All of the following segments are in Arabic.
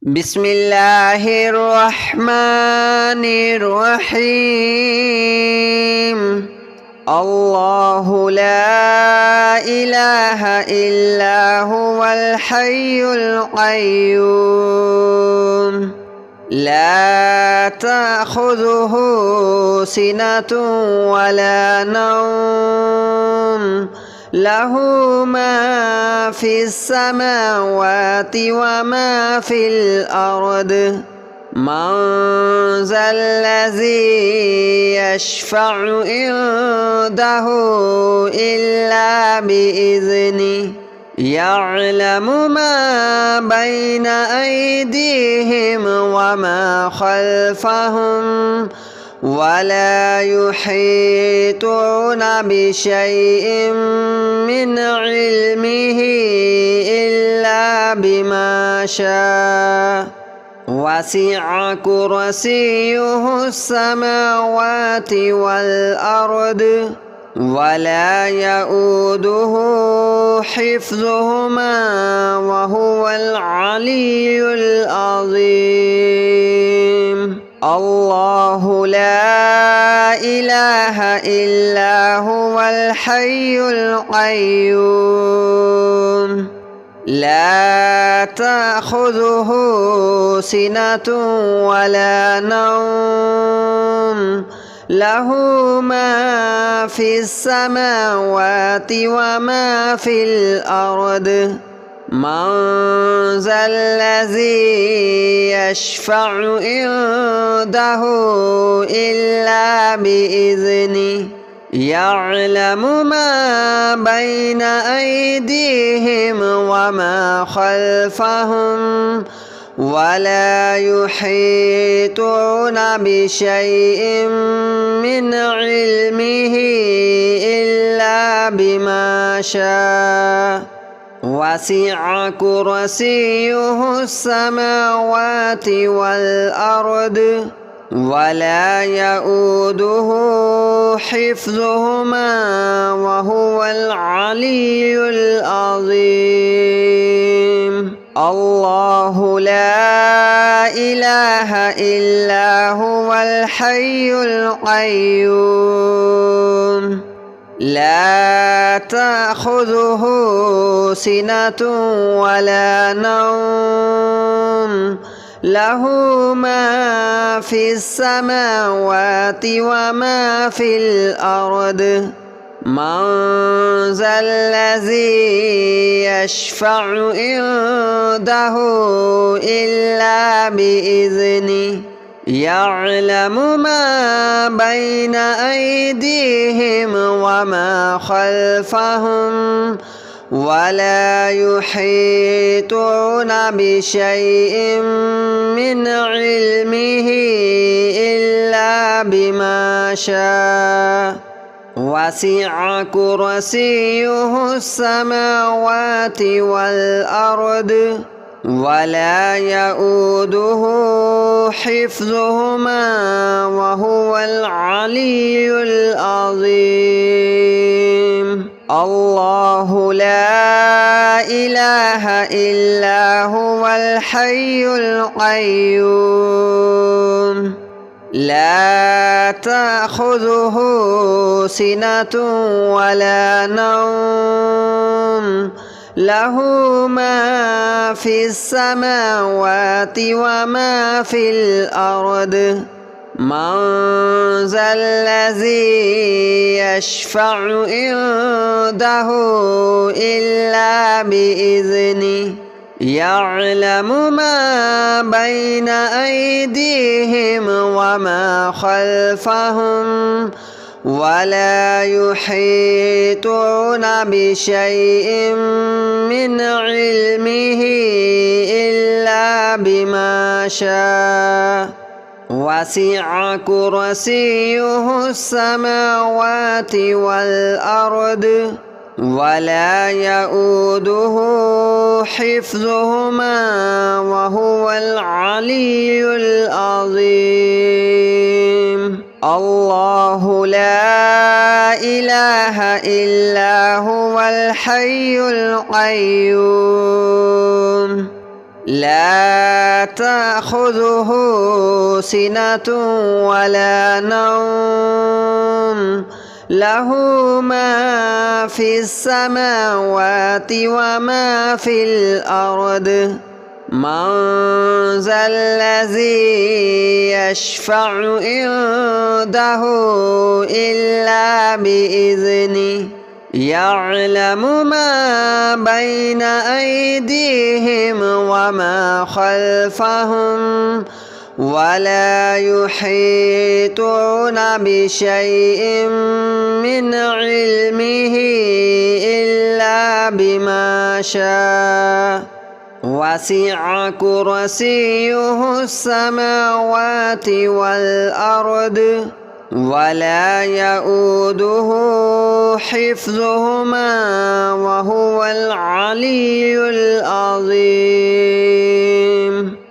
بسم الله الرحمن الرحيم. الله لا إله إلا هو الحي القيوم لا تأخذه سنة ولا نوم له ما في السماوات وما في الأرض من ذا الذي يشفع عنده إلا بإذنه يعلم ما بين أيديهم وما خلفهم ولا يحيطون بشيء من علمه إلا بما شاء وسع كرسيه السماوات والأرض ولا يؤوده حفظهما وهو العلي العظيم. الله لا إله إلا هو الحي القيوم لا تأخذه سنة ولا نوم له ما في السماوات وما في الأرض من ذا الذي يشفع عنده إلا بإذنه يعلم ما بين أيديهم وما خلفهم ولا يحيطون بشيء من علمه إلا بما شاء وسع كرسيه السماوات والأرض ولا يؤوده حفظهما وهو العلي العظيم. الله لا إله إلا هو الحي القيوم لا تأخذه سنة ولا نوم له ما في السماوات وما في الأرض من ذا الذي يشفع عنده إلا بإذنه يعلم ما بين أيديهم وما خلفهم ولا يحيطون بشيء من علمه إلا بما شاء وسع كرسيه السماوات والأرض ولا يؤوده حفظهما وهو العلي العظيم. الله لا إله إلا هو الحي القيوم لا تأخذه سنة ولا نوم له ما في السماوات وما في الأرض من ذا الذي يشفع عنده إلا بإذنه يعلم ما بين أيديهم وما خلفهم ولا يحيطون بشيء من علمه إلا بما شاء وسع كرسيه السماوات والأرض ولا يؤوده حفظهما وهو العلي العظيم. الله لا إله إلا هو الحي القيوم لا تأخذه سنة ولا نوم له ما في السماوات وما في الأرض من ذا الذي يشفع عنده إلا بإذنه يعلم ما بين أيديهم وما خلفهم ولا يحيطون بشيء من علمه إلا بما شاء وسع كرسيه السماوات والأرض ولا يؤوده حفظهما وهو العلي العظيم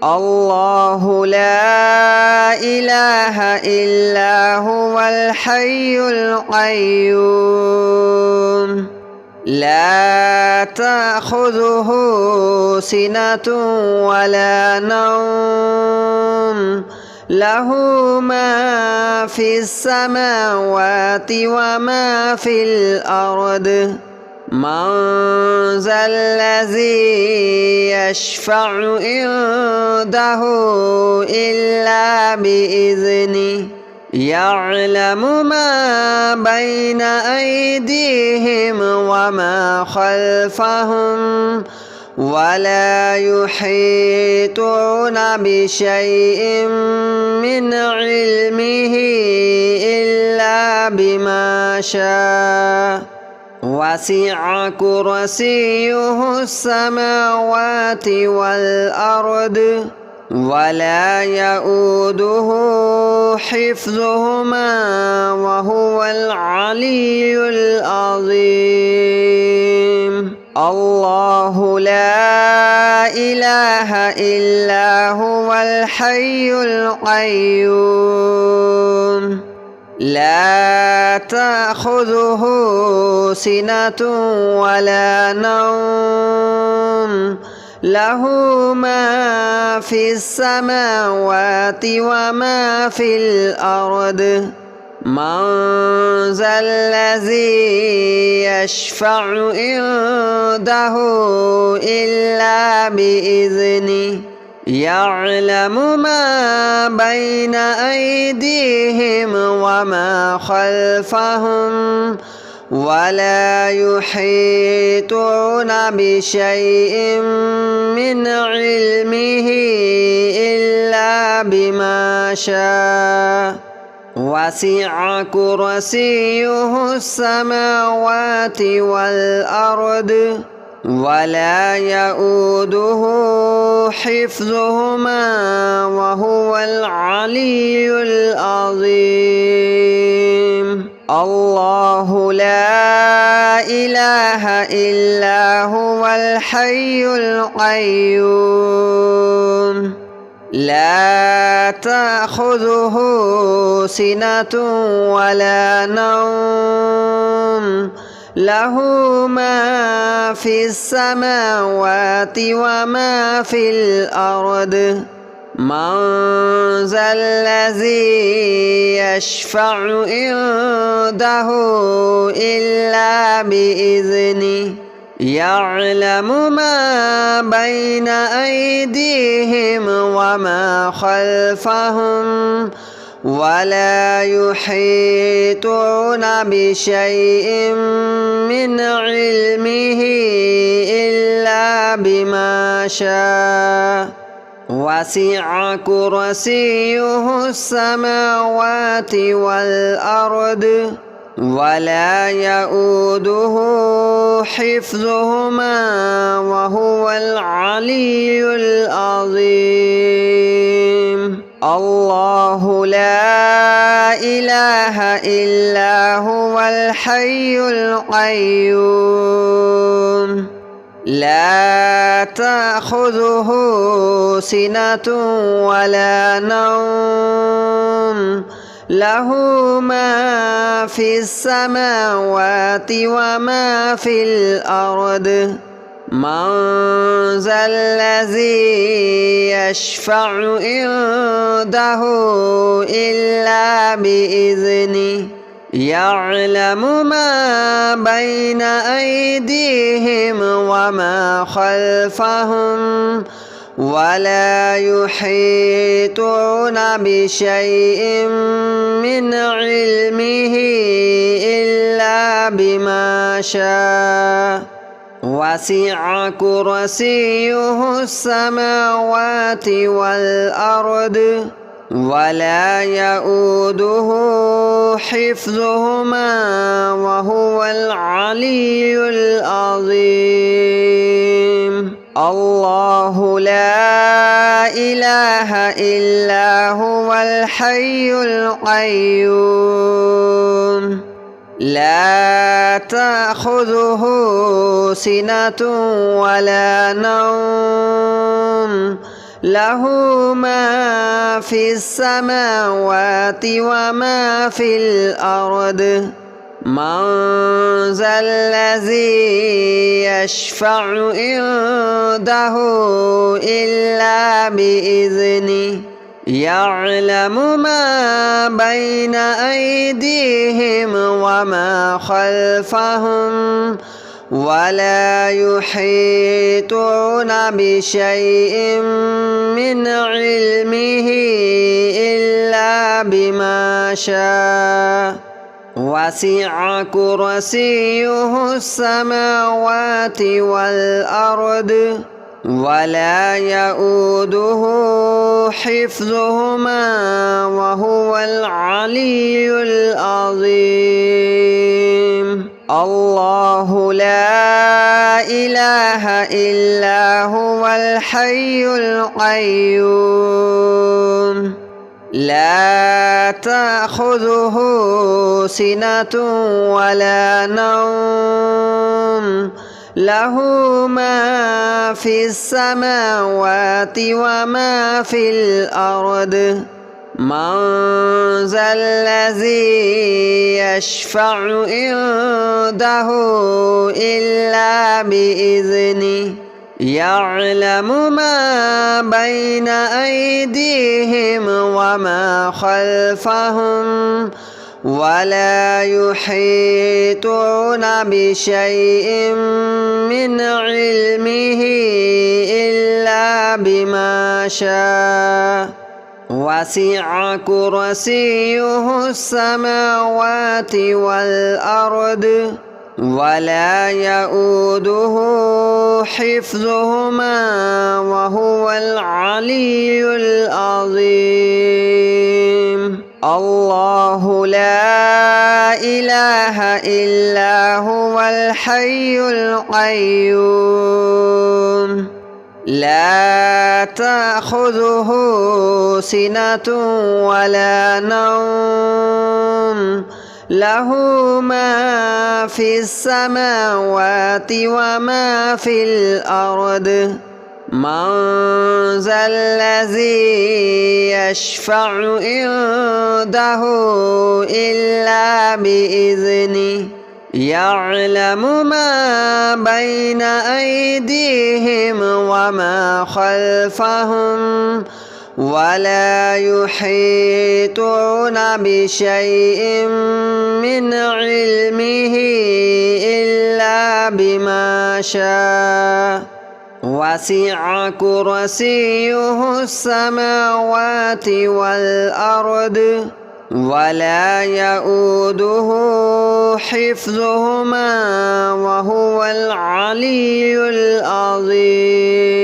الله لا إله إلا هو الحي القيوم لا تأخذه سنة ولا نوم له ما في السماوات وما في الأرض من ذا الذي يشفع عنده إلا بإذنه يعلم ما بين أيديهم وما خلفهم ولا يحيطون بشيء من علمه إلا بما شاء وسع كرسيه السماوات والأرض ولا يؤوده حفظهما وهو العلي العظيم الله لا إله إلا هو الحي القيوم لا تأخذه سنة ولا نوم له ما في السماوات وما في الأرض من ذا الذي يشفع عنده إلا بإذنه يعلم ما بين أيديهم وما خلفهم ولا يحيطون بشيء من علمه إلا بما شاء وسع كرسيه السماوات والأرض ولا يؤوده حفظهما وهو العلي العظيم الله لا إله إلا هو الحي القيوم لا تأخذه سنة ولا نوم له ما في السماوات وما في الأرض من ذا الذي يشفع عنده إلا بإذنه يعلم ما بين أيديهم وما خلفهم ولا يحيطون بشيء من علمه إلا بما شاء وسع كرسيه السماوات والأرض ولا يؤوده حفظهما وهو العلي العظيم الله لا إله إلا هو الحي القيوم لا تأخذه سنة ولا نوم له ما في السماوات وما في الأرض من ذا الذي يشفع عنده إلا بإذنه يعلم ما بين أيديهم وما خلفهم ولا يحيطون بشيء من علمه إلا بما شاء وسع كرسيه السماوات والأرض ولا يؤوده حفظهما وهو العلي العظيم. الله لا إله إلا هو الحي القيوم لا تأخذه سنة ولا نوم له ما في السماوات وما في الأرض من ذا الذي يشفع عنده إلا بإذنه يعلم ما بين أيديهم وما خلفهم ولا يحيطون بشيء من علمه إلا بما شاء وسع كرسيه السماوات والأرض ولا يؤوده حفظهما وهو العلي العظيم. الله لا إله إلا هو الحي القيوم لا تأخذه سنة ولا نوم له ما في السماوات وما في الأرض من ذا الذي يشفع عنده إلا بإذنه يعلم ما بين أيديهم وما خلفهم ولا يحيطون بشيء من علمه إلا بما شاء وسع كرسيه السماوات والأرض ولا يؤوده حفظهما وهو العلي العظيم. الله لا إله إلا هو الحي القيوم لا تأخذه سنة ولا نوم له ما في السماوات وما في الأرض من ذا الذي يشفع عنده إلا بإذنه يعلم ما بين أيديهم وما خلفهم ولا يحيطون بشيء من علمه إلا بما شاء وسع كرسيه السماوات والأرض ولا يؤوده حفظهما وهو العلي العظيم.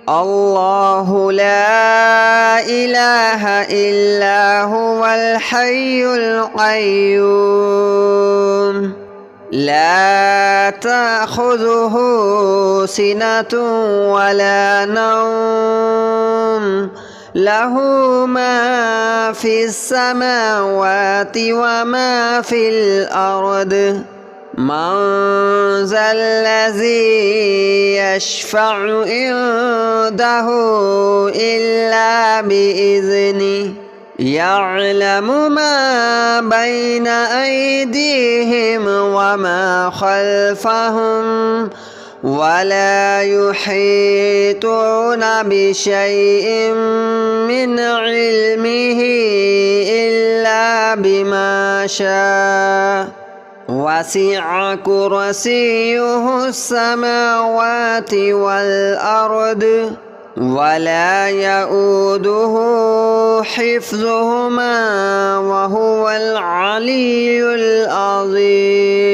الله لا إله إلا هو الحي القيوم لا تأخذه سنة ولا نوم له ما في السماوات وما في الأرض من ذا الذي يشفع عنده إلا بإذنه يعلم ما بين أيديهم وما خلفهم ولا يحيطون بشيء من علمه إلا بما شاء وسع كرسيه السماوات والأرض ولا يؤوده حفظهما وهو العلي العظيم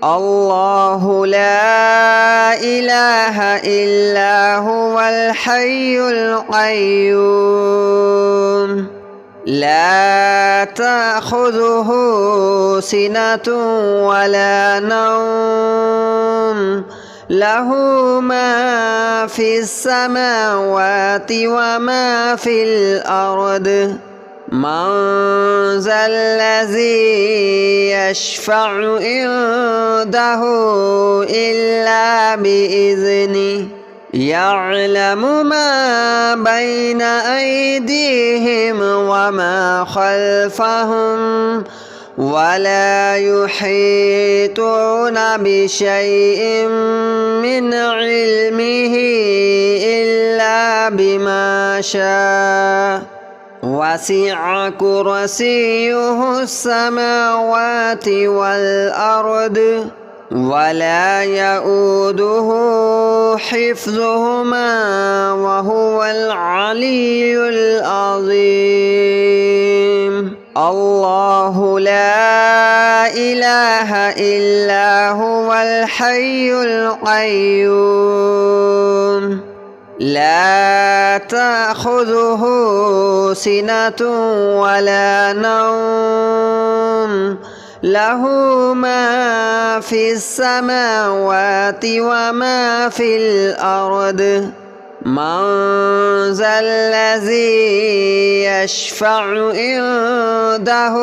الله لا إله إلا هو الحي القيوم لا تأخذه سنة ولا نوم له ما في السماوات وما في الأرض من ذا الذي يشفع عنده إلا بإذنه يعلم ما بين أيديهم وما خلفهم ولا يحيطون بشيء من علمه إلا بما شاء وسع كرسيه السماوات والأرض ولا يؤوده حفظهما وهو العلي العظيم الله لا إله إلا هو الحي القيوم لا تأخذه سنة ولا نوم له ما في السماوات وما في الأرض من ذا الذي يشفع عنده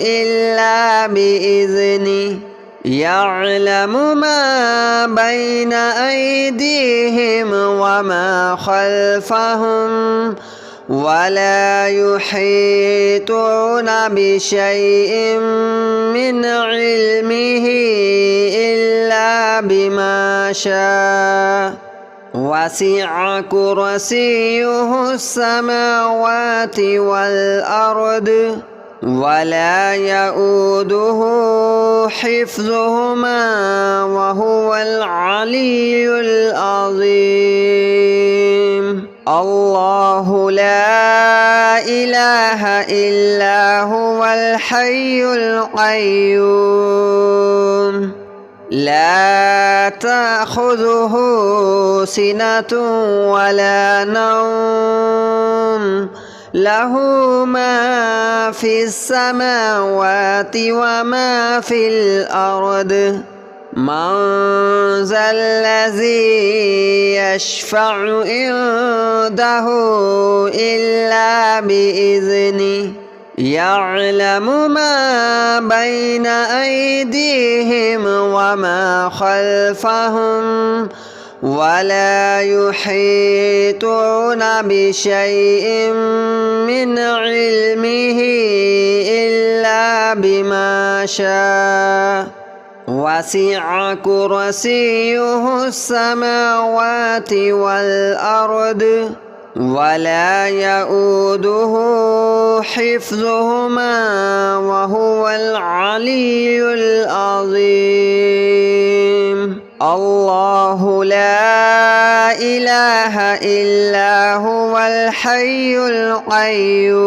إلا بإذنه يعلم ما بين أيديهم وما خلفهم ولا يحيطون بشيء من علمه إلا بما شاء وسع كرسيه السماوات والأرض ولا يؤوده حفظهما وهو العلي العظيم الله لا إله إلا هو الحي القيوم لا تأخذه سنة ولا نوم له ما في السماوات وما في الأرض من ذا الذي يشفع عنده إلا بإذنه يعلم ما بين أيديهم وما خلفهم ولا يحيطون بشيء من علمه إلا بما شاء وسع كرسيه السماوات والأرض ولا يؤوده حفظهما وهو العلي العظيم الله لا إله إلا هو الحي القيوم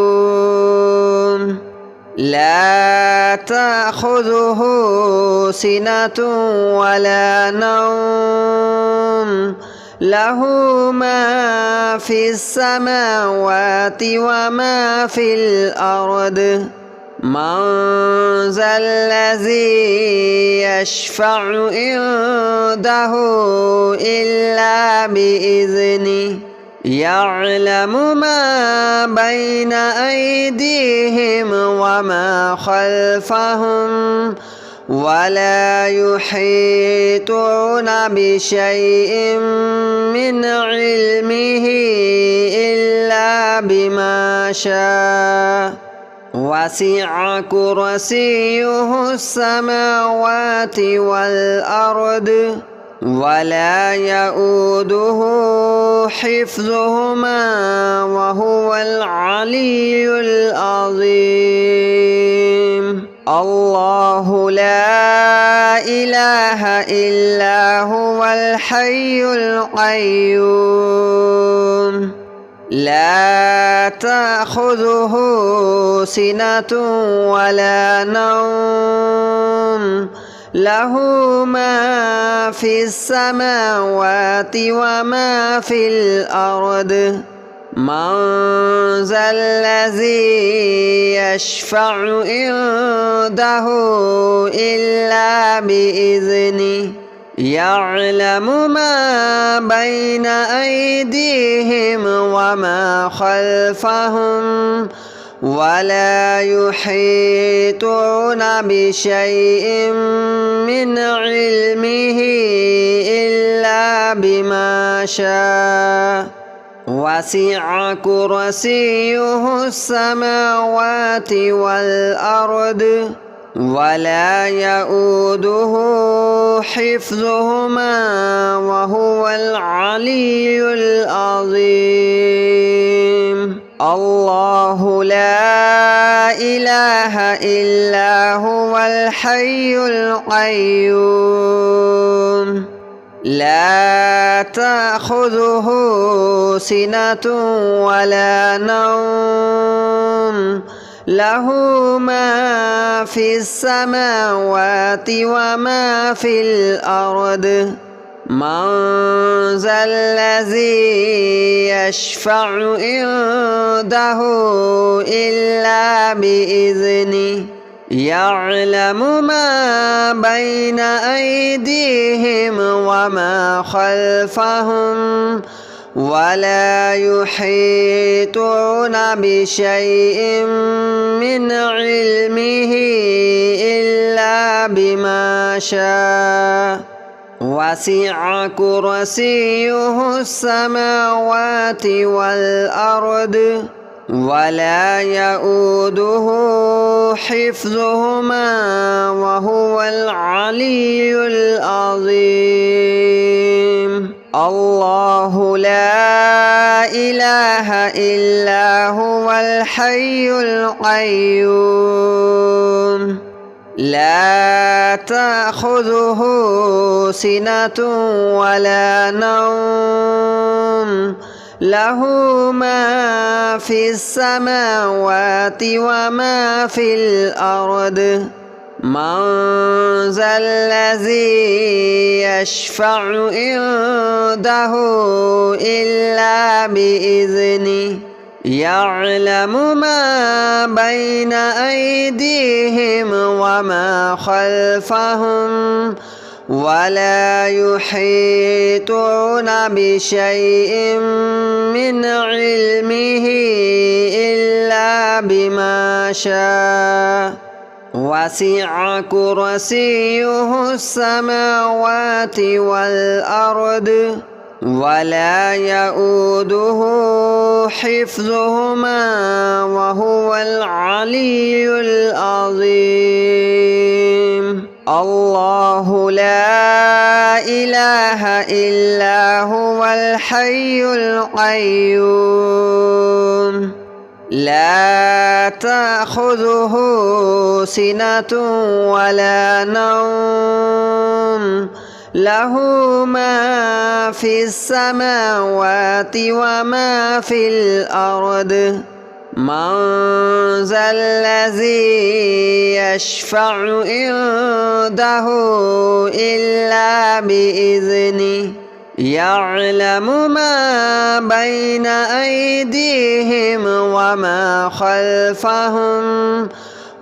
لا تأخذه سنة ولا نوم له ما في السماوات وما في الأرض من ذا الذي يشفع عنده إلا بإذنه يعلم ما بين أيديهم وما خلفهم ولا يحيطون بشيء من علمه إلا بما شاء وسع كرسيه السماوات والأرض ولا يؤوده حفظهما وهو العلي العظيم الله لا إله إلا هو الحي القيوم لا تأخذه سنة ولا نوم له ما في السماوات وما في الأرض من ذا الذي يشفع عنده إلا بإذنه يعلم ما بين أيديهم وما خلفهم ولا يحيطون بشيء من علمه إلا بما شاء وسع كرسيه السماوات والأرض ولا يؤوده حفظهما وهو العلي العظيم الله لا إله إلا هو الحي القيوم لا تأخذه سنة ولا نوم له ما في السماوات وما في الأرض من ذا الذي يشفع عنده إلا بإذنه يعلم ما بين أيديهم وما خلفهم ولا يحيطون بشيء من علمه إلا بما شاء وسع كرسيه السماوات والأرض ولا يؤوده حفظهما وهو العلي العظيم الله لا إله إلا هو الحي القيوم لا تأخذه سنة ولا نوم له ما في السماوات وما في الأرض من ذا الذي يشفع عنده إلا بإذنه يعلم ما بين أيديهم وما خلفهم ولا يحيطون بشيء من علمه إلا بما شاء وسع كرسيه السماوات والأرض ولا يؤوده حفظهما وهو العلي العظيم الله لا إله إلا هو الحي القيوم لا تأخذه سنة ولا نوم له ما في السماوات وما في الأرض من ذا الذي يشفع عنده إلا بإذنه يعلم ما بين أيديهم وما خلفهم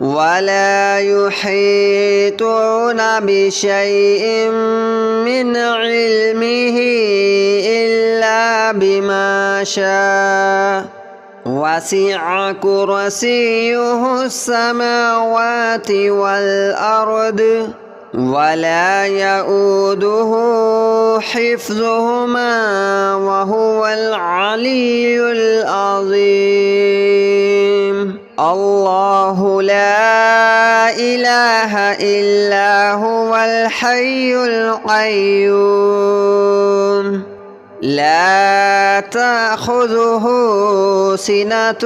ولا يحيطون بشيء من علمه إلا بما شاء وسع كرسيه السماوات والأرض ولا يؤوده حفظهما وهو العلي العظيم الله لا إله إلا هو الحي القيوم لا تأخذه سنة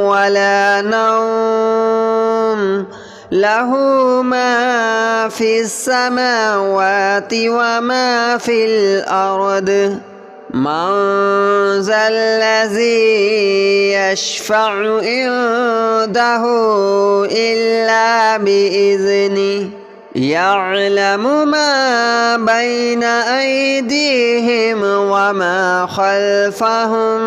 ولا نوم له ما في السماوات وما في الأرض من ذا الذي يشفع عنده إلا بإذنه يعلم ما بين أيديهم وما خلفهم